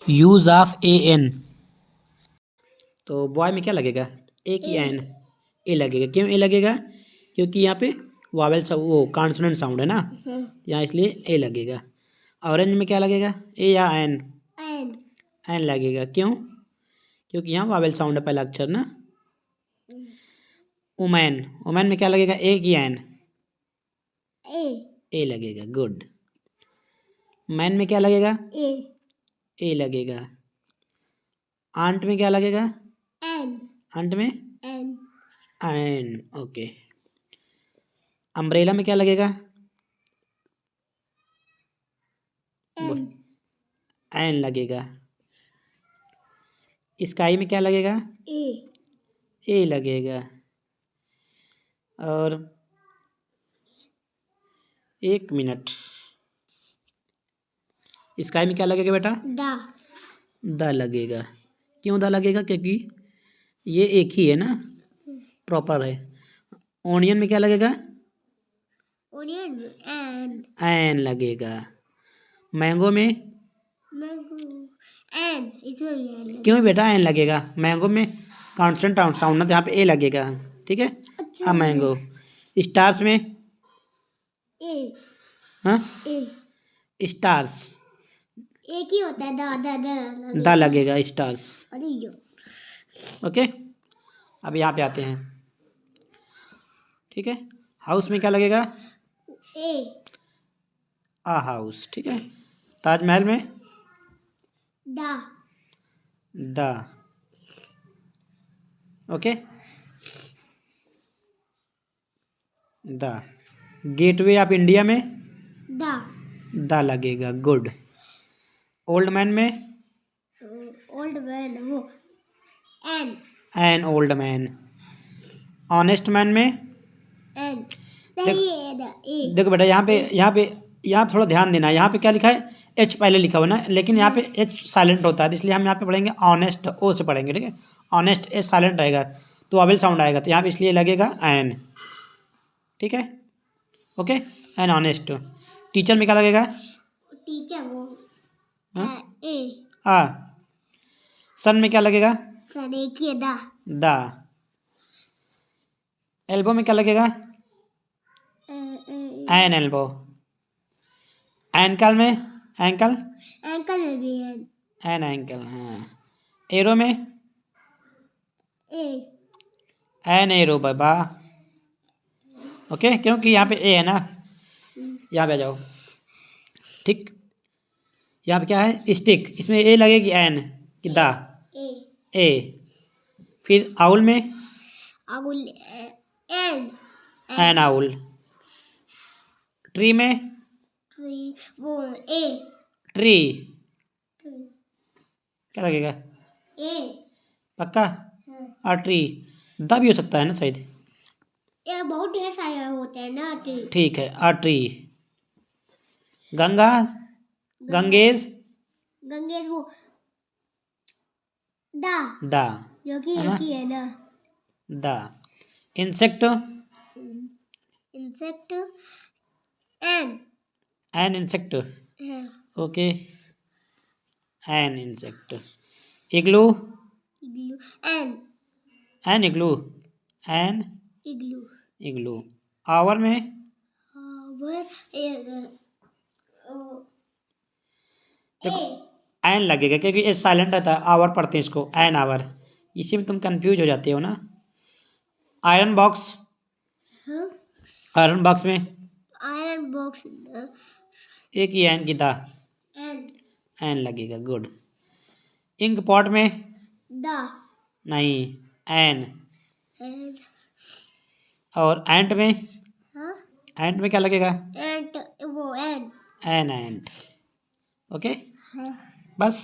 Use of a an. तो boy में क्या लगेगा? ए की एन ए लगेगा। क्यों ए लगेगा? क्योंकि यहाँ पे वावेल वो कॉन्सोनेंट साउंड है ना, यहाँ इसलिए ए लगेगा। ऑरेंज में क्या लगेगा? ए या एन? एन लगेगा। क्यों? क्योंकि यहाँ वावेल साउंड है पहला अक्षर ना। उमैन, उमैन में क्या लगेगा? ए की एन? ए लगेगा। गुड। मैन में क्या लगेगा? ए लगेगा। आंट में क्या लगेगा? आंट में एन। ओके। अम्ब्रेला में क्या लगेगा? एन लगेगा। स्काई में क्या लगेगा? ए लगेगा। और एक मिनट, स्काई में क्या लगेगा बेटा? द लगेगा। क्यों द लगेगा? क्योंकि ये एक ही है ना, प्रॉपर है। ओनियन में क्या लगेगा? एन लगेगा। मैंगो में? इसमें क्यों बेटा एन लगेगा? मैंगो में कॉन्स्टेंट साउंड ना, तो यहाँ पे ए लगेगा। ठीक है। अच्छा, मैंगो। स्टार्स में? हाँ, स्टार्स एक ही होता है, द लगेगा स्टार्स। ओके, अब यहाँ पे आते हैं। ठीक है। हाउस में क्या लगेगा? आ हाउस। ठीक है। ताजमहल में? The. Okay. The. Gateway of India में? द लगेगा। गुड। ओल्ड मैन में? वो an old man. Honest man में? देखो बेटा, यहाँ थोड़ा ध्यान देना। यहाँ पे क्या लिखा है? एच पहले लिखा हुआ ना, लेकिन यहाँ पे एच साइलेंट होता है, इसलिए हम यहाँ पे पढ़ेंगे ऑनेस्ट, ओ से पढ़ेंगे। ठीक है। ऑनेस्ट एच साइलेंट रहेगा तो वावेल साउंड आएगा, तो यहाँ पे इसलिए लगेगा एन। ठीक है। ओके। An honest. टीचर में क्या लगेगा? आ। सन में क्या लगेगा? द। एल्बो में क्या लगेगा? N elbow. एंकल में? एंकल में भी एन एंकल। हाँ। एरो में? An arrow Baba. ओके, क्योंकि यहाँ पे ए है ना। यहाँ पे आ जाओ। ठीक। यहाँ पे क्या है? स्टिक। इसमें ए लगेगी एन कि दा? ए। फिर आउल में? N owl. ट्री में? ट्री क्या लगेगा? पक्का? और ट्री द भी हो सकता है ना शायद। बहुत ढेर सारे होते हैं ना ट्री। ठीक है। और ट्री। गंगा? गंगेज वो दा जो कि एक ही है ना। दा। Insect? An insect. Okay. An insect. Igloo? An igloo. An igloo. Hour में? देखो एन लगेगा क्योंकि ये साइलेंट रहता है। आवर पढ़ते हैं इसको, एन आवर। इसी में तुम कंफ्यूज हो जाते हो ना। Iron box? आयरन बॉक्स में? एक ही एन की था। एन लगेगा। गुड। इंक पॉट में? नहीं, एन। और एंट में? एंट में क्या लगेगा? An ant. ओके। बस।